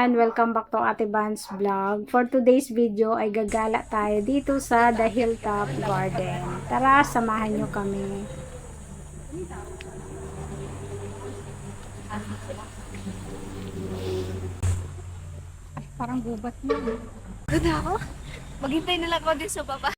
everyone! Welcome back to Ate Van's Vlog. For today's video ay gagala tayo dito sa The Hilltop Garden. Tara, samahan nyo kami. Ay, parang gubat mo. Good ako? Maghintay na lang ako din sa baba.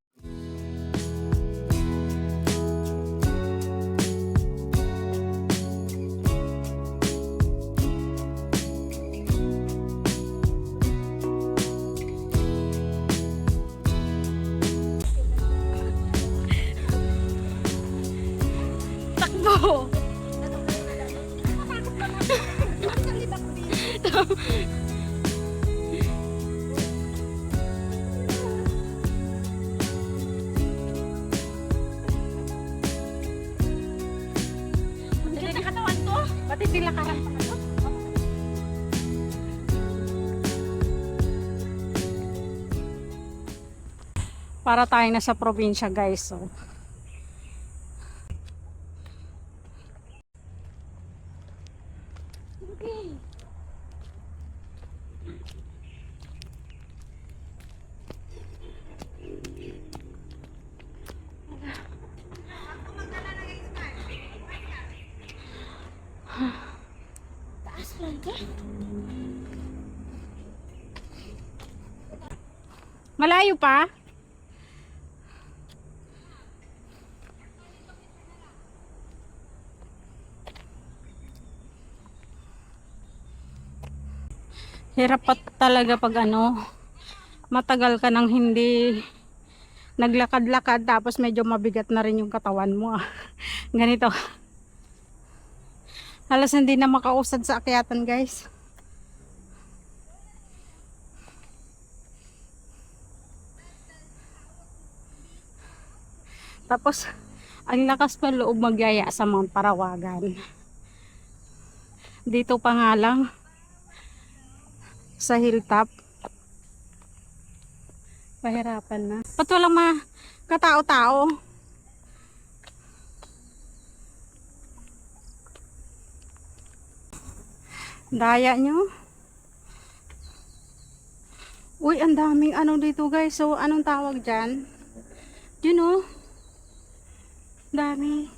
Takbo! Pati tilakaran pa ito. Para tayo na sa probinsya, guys. So. Taas lang ka? Malayo pa? Hirap pa talaga pag matagal ka nang hindi naglakad-lakad tapos medyo mabigat na rin yung katawan mo. Ganito. Halos hindi na makausad sa akyatan, guys. Tapos ang lakas pa loob magyaya sa Mount Parawagan. Dito pa nga lang sa hilltop. Pahirapan na. Ba't walang mga katao-tao? Daya nyo. Uy, ang daming dito, guys. So, anong tawag dyan? Yun o. Dami.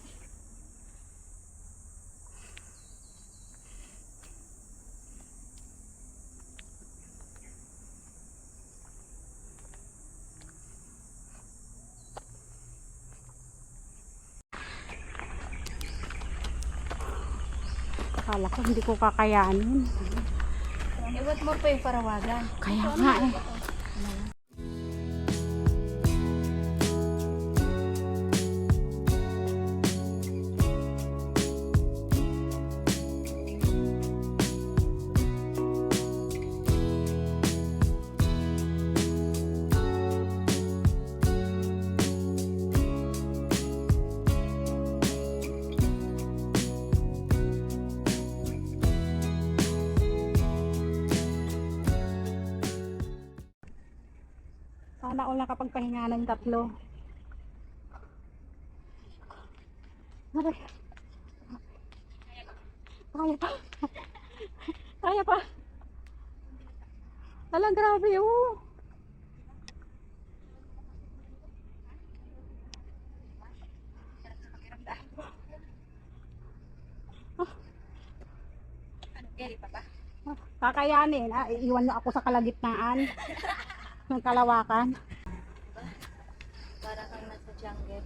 Akala ko hindi ko kakayanin. Iwat mo pa yung Parawagan. Kaya nga eh. Sana all nakapagpahinga ng tatlo. Aray. Kaya pa. Kaya pa. Alang grabe oh. Kakayanin. Iiwan mo ako sa kalagitnaan ng kalawakan. Para kang nasa jungle.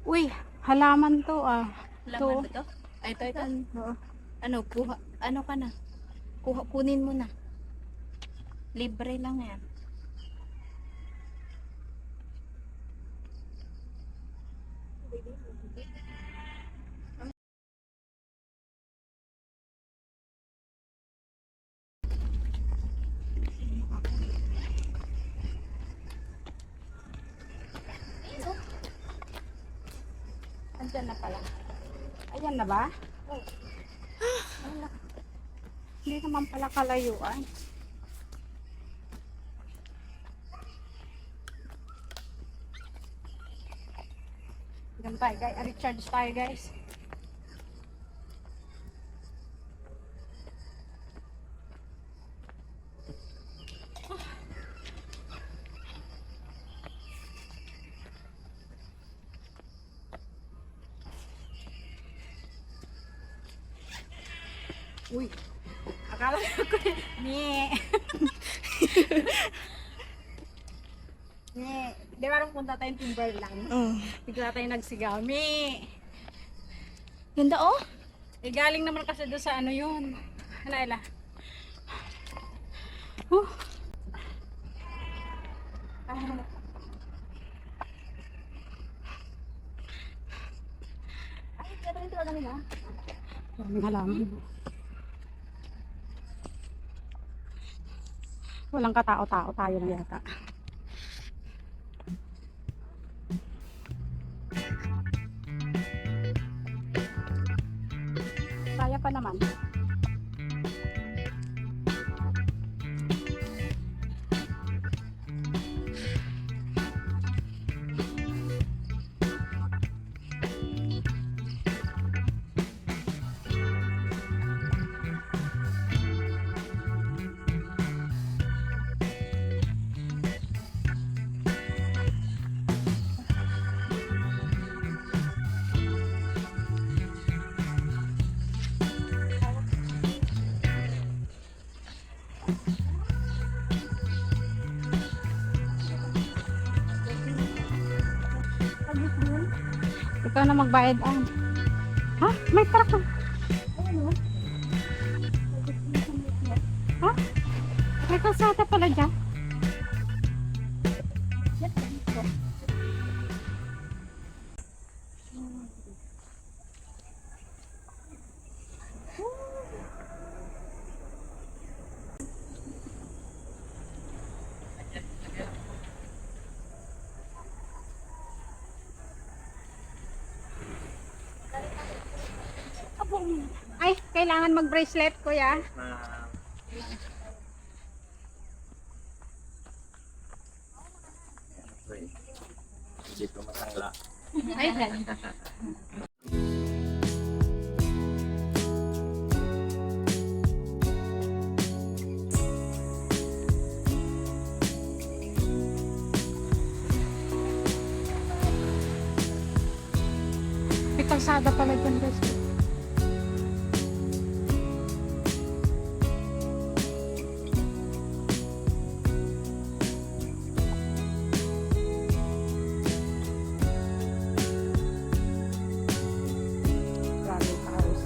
Uy, halaman to Laman ba to? Ay, ito. Ano, kuha. Ano ka na? Kunin mo na. Libre lang yan. Andyan na pala. Ayan na ba? Oh. Hindi naman pala kalayuan. Ganun tayo guys. Recharge tayo guys. Uy, akala ko ni. Ni, di ba nung punta tayong Timberland? Bigla tayong nagsigaw. Mi. Ganda oh. Eh, galing naman kasi doon sa ano yun. Hala. Ay, pero ito lang na. Maraming halaman. Walang katao-tao tayo na yata. Kaya pa naman. Ikaw na magbayad ah. Ha? May truck ah. Ha? May kalsada pala dyan. Ay, kailangan mag-bracelet, kuya. Hindi ko matangla. Ay, May kalsada pala dyan, guys. Maraming house.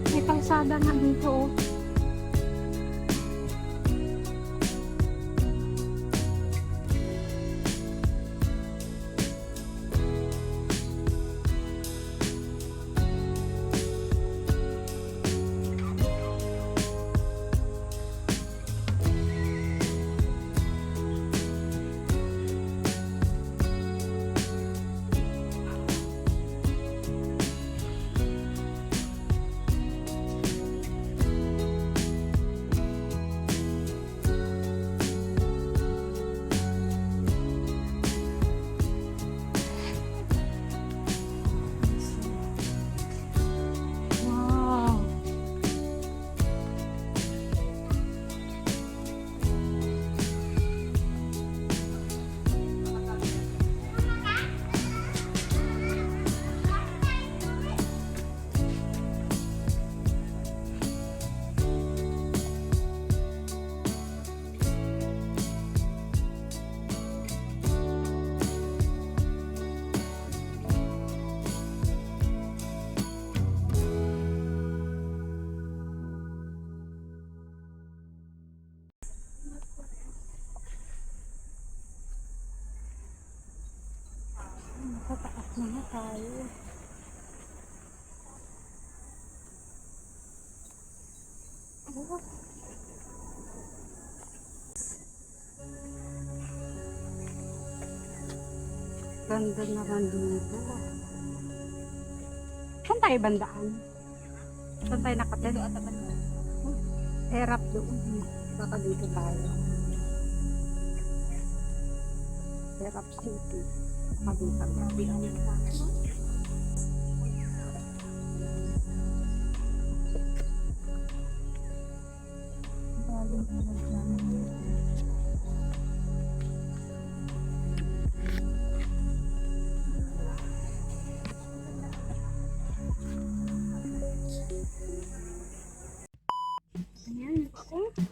May kalsada nga dito, oh. Wow. Tataas na nga tayo. Oh. Ganda naman dito. Saan tayo bandaan? Saan tayo nakatid? Erap doon. Baka dito tayo. Erap City. Magutang gabi.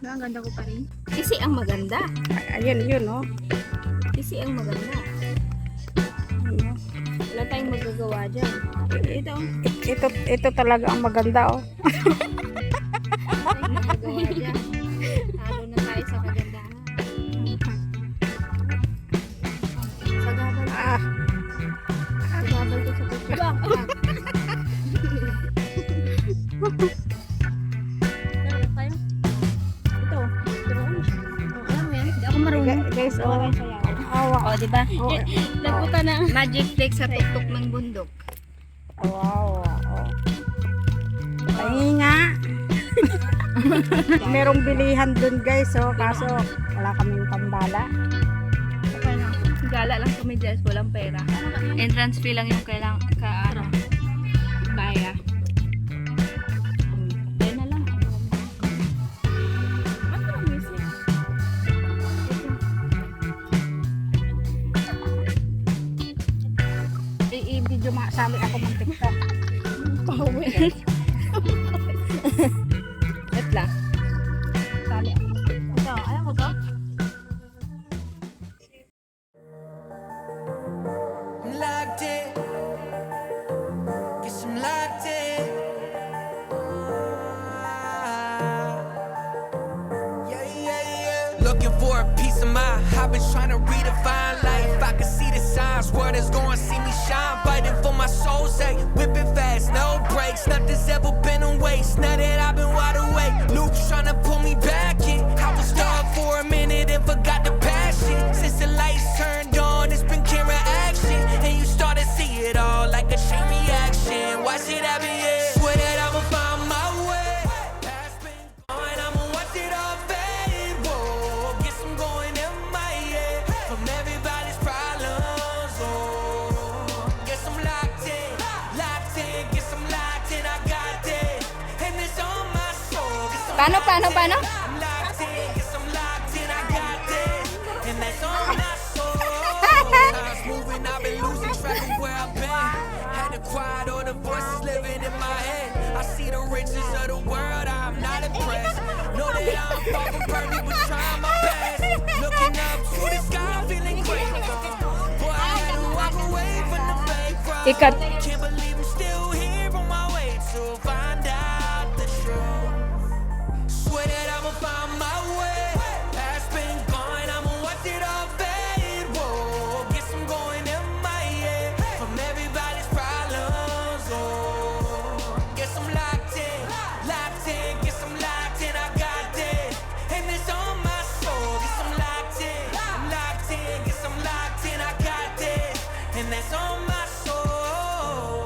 Ang ganda ko pa rin. Kasi ang maganda. Ayan, yun, oh. Kasi ang maganda. Wala tayong magagawa dyan. Ito. Ito talaga ang maganda, oh. Wala tayong magagawa dyan. Halo na tayo sa kagandahan. Sagabal. Ah, Sagabal ko sa pagkabang. Ito. Alam mo yan? Hindi ako marunong. guys, oh. Wala kayong sayaw. Awa. O, diba? Oh, Nagpunta na. Magic flick sa tuktok ng bundok. wow. Oh. Ay nga. Merong bilihan dun, guys, oh. Kaso, wala kaming pambala. Gala lang kami dyan, walang pera. Entrance fee lang yung kailang baya. Ayun na lang. Ba't walang music? I-video sali ako ng TikTok. Pauwi. Wait lang. Sali ako. Ito, ayaw ko to. I'm locked in. Guess I'm locked in. Yeah, yeah, yeah. Looking for a piece of mind. I've been trying to redefine life. I can see the signs. World is gonna see me shine. Fighting for my soul's sake. Whipping fast, no brakes. Nothing's ever been a waste. Now that I've been wide awake. Luke's trying to pull me back in. I was stuck for a minute and forgot the passion. Since the lights turned on, it's been camera action. And you start to see it all like a chain reaction. Watch it happen, yeah. Swear that I'ma find my way. Past been gone, I'ma watch it all fade. Whoa, guess I'm going MIA from everybody's problems. Oh, guess I'm locked in, guess I'm locked in. I got that, and it's on my soul. Guess I'm Paano? I'm locked in, guess I'm locked in. I got that, and that's on my soul. Time's moving, I've been losing track of where I've been. Had to quiet all the voices living in my head. I see the riches of the world, I'm not impressed. Know that I'm far from perfect, but trying my best. Looking up to the sky, feeling grateful. Boy, I had to walk away from the bankrupt. Ikat. Can't believe I'm still here on my way to find out the truth. Swear that I'ma find my way. Past been gone, I'ma watch it all fade. Whoa, guess I'm going MIA from everybody's problems. Oh, guess I'm locked in, guess I'm locked in. I got that, and it's on my soul. Guess I'm locked in, guess I'm locked in. I got that, and that's on my soul.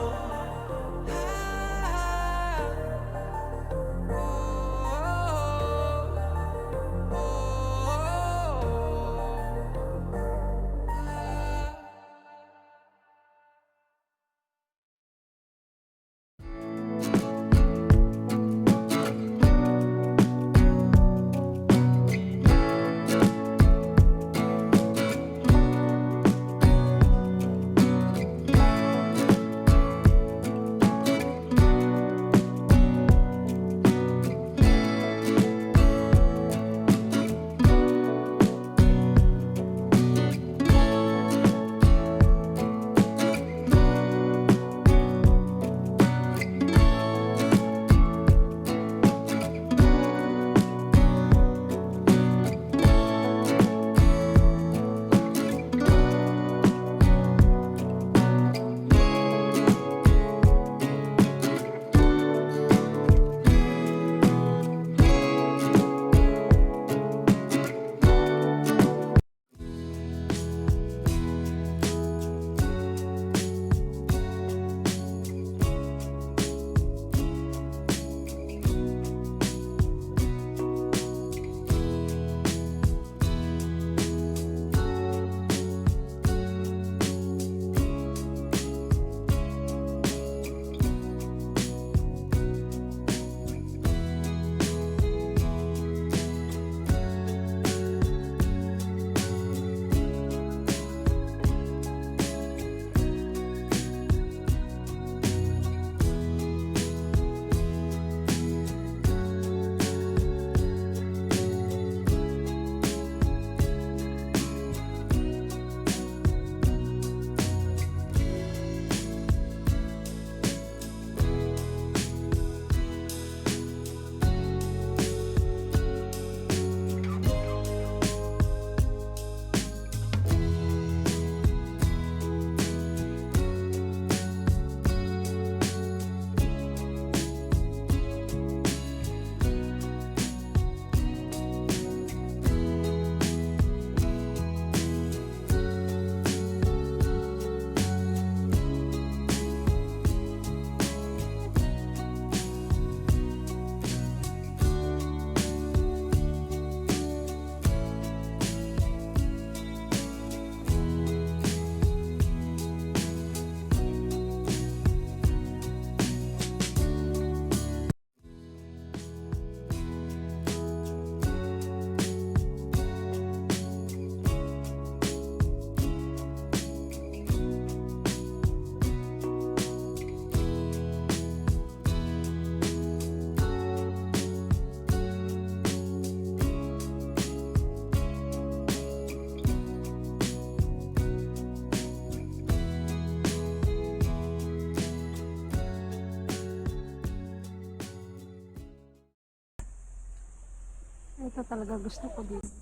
Ito talaga gusto ko dito.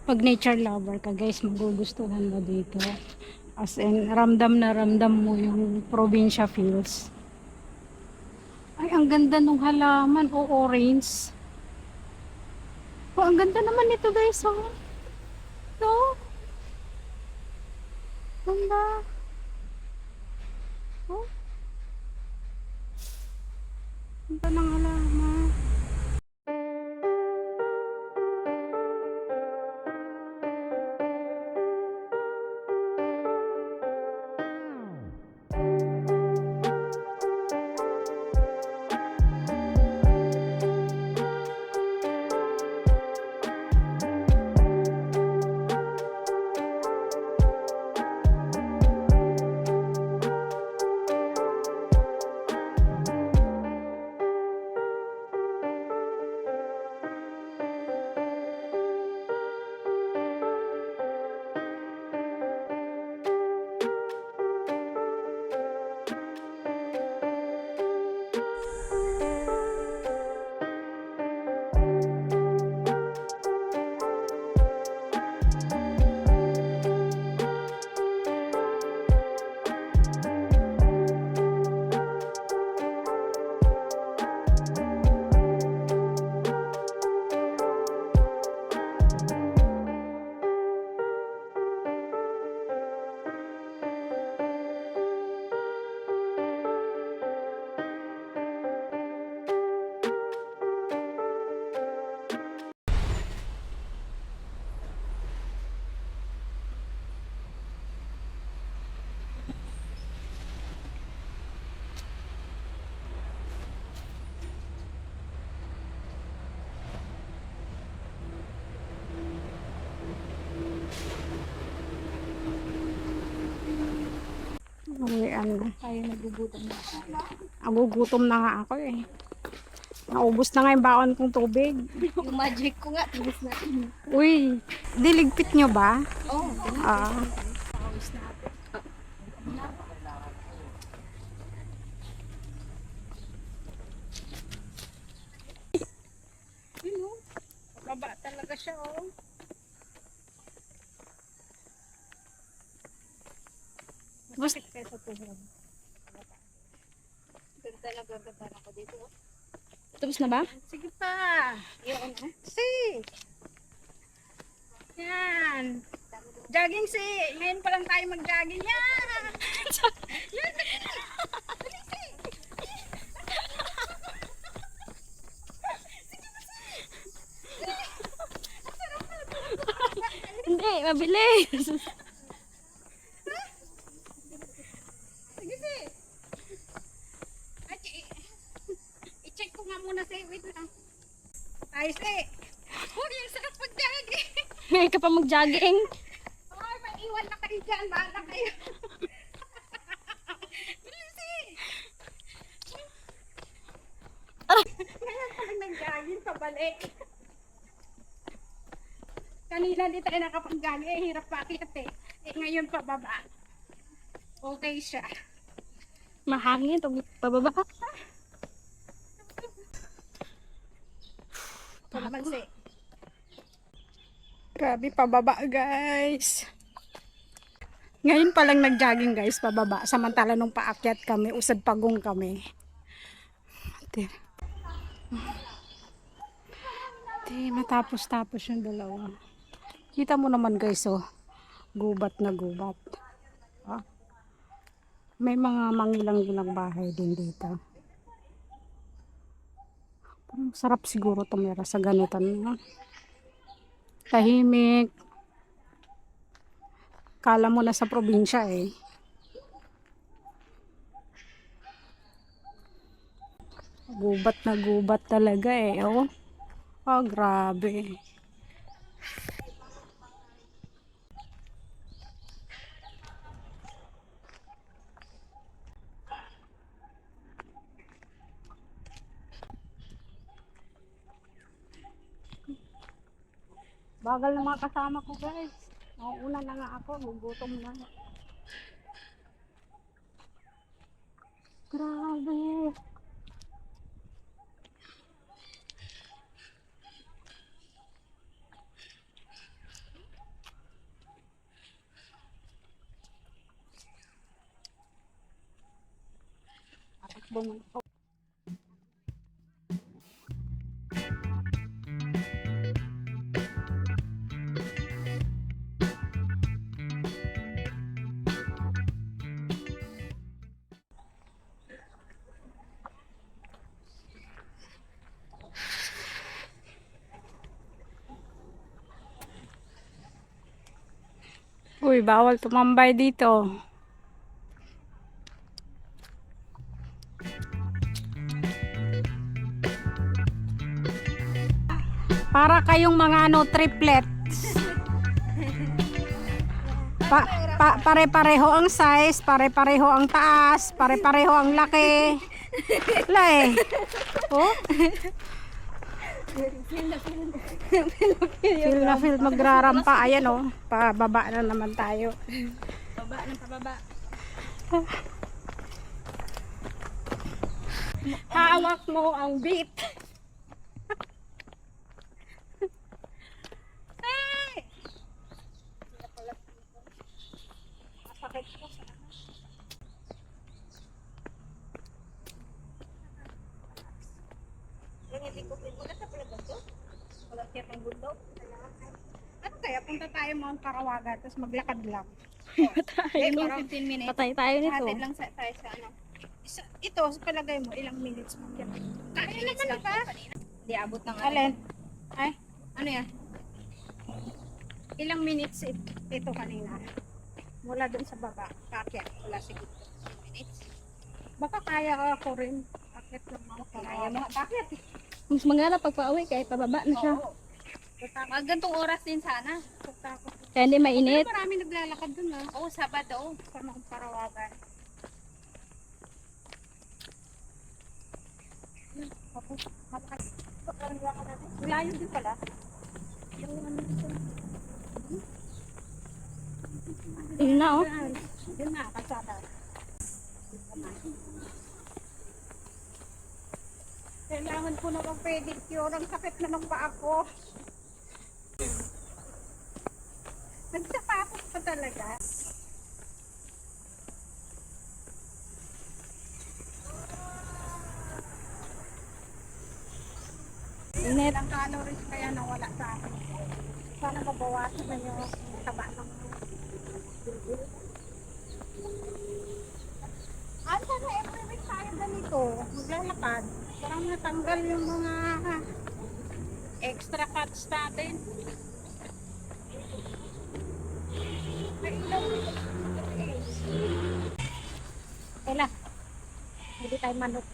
Pag nature lover ka guys, magugustuhan mo dito. As in, ramdam na ramdam mo yung probinsya feels. Ay, ang ganda nung halaman. O, orange. Oh, ang ganda naman nito guys. Oh. No? Ganda. Oh. Ganda ng halaman. Uwian na. Tayo nagugutom na tayo. Nagugutom na nga ako eh. Naubos na nga yung baon kong tubig. Yung magic ko nga, tibis natin. Uy, diligpit nyo ba? Oh, Ah. pawis natin. Baba talaga siya oh. Basta sa tuhod. Ganda na gaganda ako dito. Tapos na ba? Sige pa. Yun na. Si. Yan. Jogging si. Ngayon pa lang tayo mag-jogging. Yan. Yan. Hindi, mabilis. Sige si. I-check ko nga muna si. Wait lang. Ay si. Uy, ang sarap mag-jogging. Ngayon ka pa mag-jogging? Ay, maiwan na kayo dyan. Bahala kayo. Bilis eh. Ngayon pa lang nag-jogging pabalik. Kanina di tayo nakapag-jogging. Eh, hirap pakit eh. Eh, ngayon pababa. Okay siya. Mahangin. Pababa ka. Ito naman si. Grabe, pababa guys. Ngayon pa lang nag-jogging guys, pababa. Samantala nung paakyat kami, usad pagong kami. Ate. Matapos-tapos yung dalawa. Kita mo naman guys, oh. Gubat na gubat. Ah. May mga mangilang-gilang bahay din dito. Parang sarap siguro tumira sa ganitan. No? Tahimik. Kala mo na sa probinsya eh. Gubat na gubat talaga eh. Oh, oh grabe. Bagal ng mga kasama ko guys. Nauuna na nga ako, gugutom na. Grabe. Uy, bawal tumambay dito. Para kayong mga triplets. Pare-pareho ang size, pare-pareho ang taas, pare-pareho ang laki. Wala eh. Oh? Feel na feel magrarampa. Ayan oh. Pababa na naman tayo. Baba ng pababa. Hawak mo ang beat. Ano kaya? Punta tayo Mount Parawaga tapos maglakad lang. Okay, para 15 minutes. Patay tayo nito. Hatid lang tayo sa ano. Ito, sa palagay mo, ilang minutes mo yan? Kaya naman pa. Hindi abot ng Alin? Ay, Ano yan? ilang minutes ito kanina? Mula dun sa baba. Kakya. Wala siguro. 15 minutes. Baka kaya ako rin. Akit lang ako. Kaya mo bakit? Mas maganda pag pauwi kahit pababa na siya. Mga gantong oras din sana. Kaya hindi mainit. Marami naglalakad dun ah. Oo, Sabado. Sa Mount Parawagan. Layo din pala. Yun na oh. Yun na, kalsada. Kailangan ko na mag-pedicure. Ang sakit na ng paa ko. Nagsapatos pa talaga. Init. Ilang calories kaya nawala sa akin. Sana mabawasan na yung taba ng ano sana every week tayo ganito maglalakad parang natanggal yung mga extra fats natin. Ela, hindi tayo manok.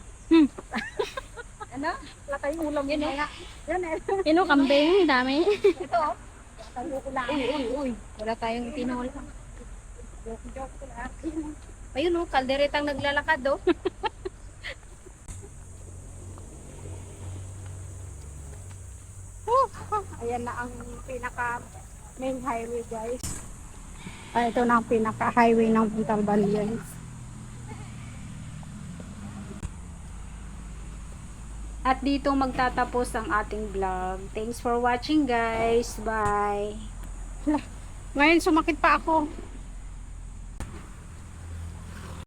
Ano? Wala tayong ulam yun eh. Yan eh. Yun oh, kambing. Dami. Ito oh. Uy. Wala tayong tinola. Joke ko lang. Ayun oh, kalderetang naglalakad oh. Ayan na ang pinaka main highway guys. Ito na ang pinaka highway ng Puntalban guys. At dito magtatapos ang ating vlog. Thanks for watching guys. Bye. Ngayon sumakit pa ako.